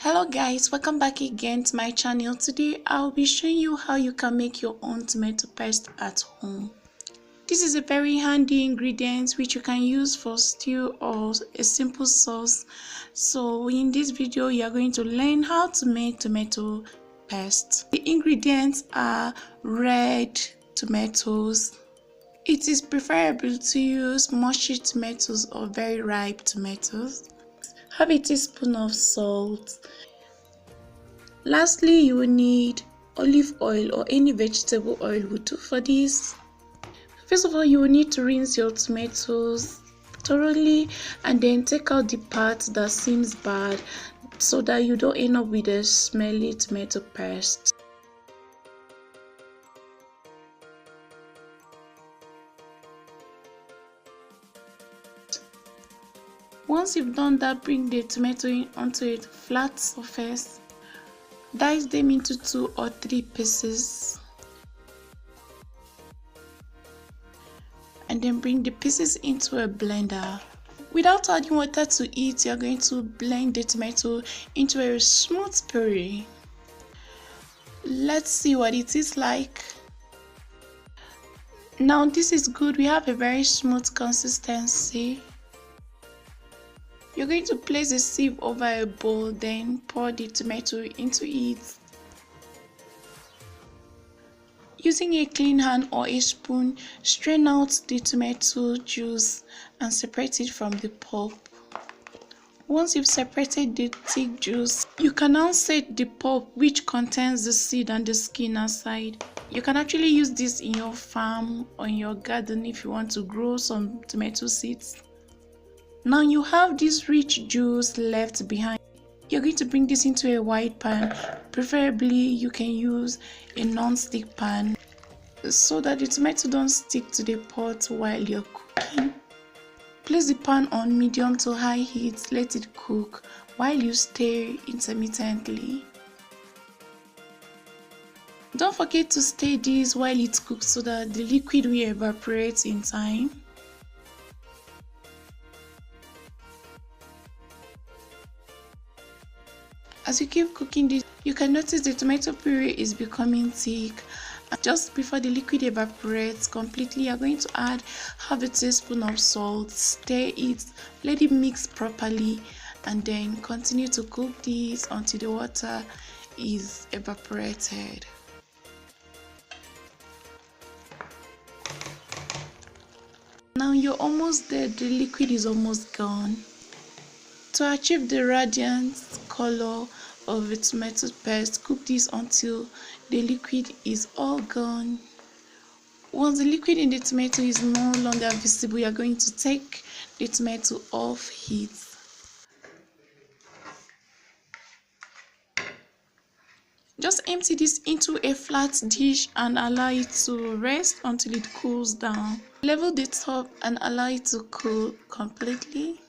Hello guys, welcome back again to my channel. Today I'll be showing you how you can make your own tomato paste at home. This is a very handy ingredient which you can use for stew or a simple sauce. So in this video you are going to learn how to make tomato paste. The ingredients are red tomatoes. It is preferable to use mushy tomatoes or very ripe tomatoes. Have a teaspoon of salt. Lastly, you will need olive oil or any vegetable oil will do for this. First of all, you will need to rinse your tomatoes thoroughly and then take out the part that seems bad so that you don't end up with a smelly tomato paste. Once you've done that, bring the tomato onto a flat surface. Dice them into 2 or 3 pieces. And then bring the pieces into a blender. Without adding water to it, you're going to blend the tomato into a smooth puree. Let's see what it is like. Now this is good. We have a very smooth consistency. You're going to place a sieve over a bowl, then pour the tomato into it. Using a clean hand or a spoon, strain out the tomato juice and separate it from the pulp. Once you've separated the thick juice, you can now set the pulp, which contains the seed and the skin, aside. You can actually use this in your farm or in your garden if you want to grow some tomato seeds. Now you have this rich juice left behind. You're going to bring this into a wide pan. Preferably you can use a non-stick pan so that the tomato don't stick to the pot while you're cooking. Place the pan on medium to high heat. Let it cook while you stir intermittently. Don't forget to stir this while it cooks so that the liquid will evaporate in time. As you keep cooking this, you can notice the tomato puree is becoming thick. Just before the liquid evaporates completely, you're going to add half a teaspoon of salt, stir it, let it mix properly, and then continue to cook this until the water is evaporated. Now you're almost there, the liquid is almost gone. To achieve the radiant color of the tomato paste, cook this until the liquid is all gone. Once the liquid in the tomato is no longer visible, you are going to take the tomato off heat. Just empty this into a flat dish and allow it to rest until it cools down. Level the top and allow it to cool completely.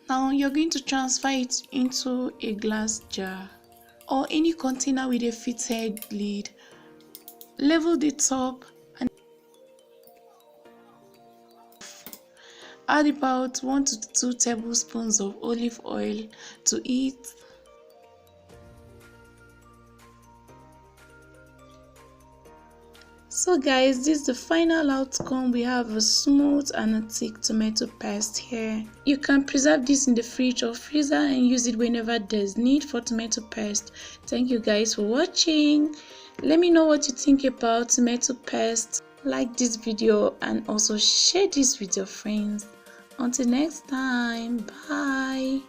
Now you're going to transfer it into a glass jar or any container with a fitted lid. Level the top and add about 1 to 2 tablespoons of olive oil to it. So guys, this is the final outcome. We have a smooth and a thick tomato paste here. You can preserve this in the fridge or freezer and use it whenever there's need for tomato paste. Thank you guys for watching. Let me know what you think about tomato paste. Like this video and also share this with your friends. Until next time, bye.